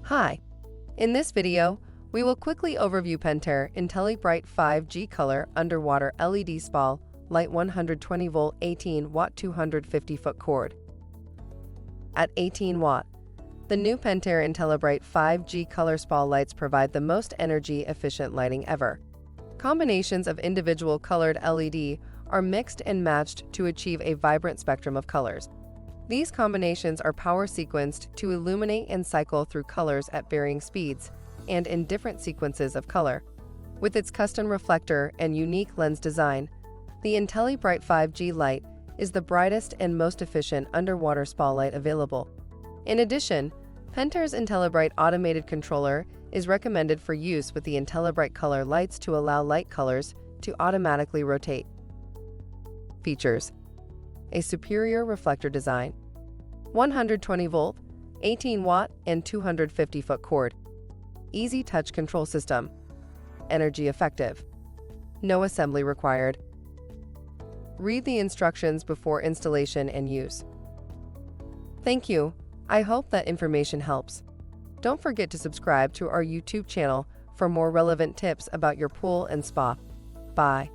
Hi! In this video, we will quickly overview Pentair Intellibrite 5G Color Underwater LED Spa Light 120V 18W 250-foot cord. At 18 watt, the new Pentair Intellibrite 5G Color Spa lights provide the most energy-efficient lighting ever. Combinations of individual colored LED are mixed and matched to achieve a vibrant spectrum of colors. These combinations are power sequenced to illuminate and cycle through colors at varying speeds and in different sequences of color. With its custom reflector and unique lens design, the Intellibrite 5G light is the brightest and most efficient underwater spa light available. In addition, Pentair's Intellibrite automated controller is recommended for use with the Intellibrite color lights to allow light colors to automatically rotate. Features: a superior reflector design, 120V, 18W, and 250-foot cord, easy touch control system, energy effective, no assembly required. Read the instructions before installation and use. Thank you. I hope that information helps. Don't forget to subscribe to our YouTube channel for more relevant tips about your pool and spa. Bye.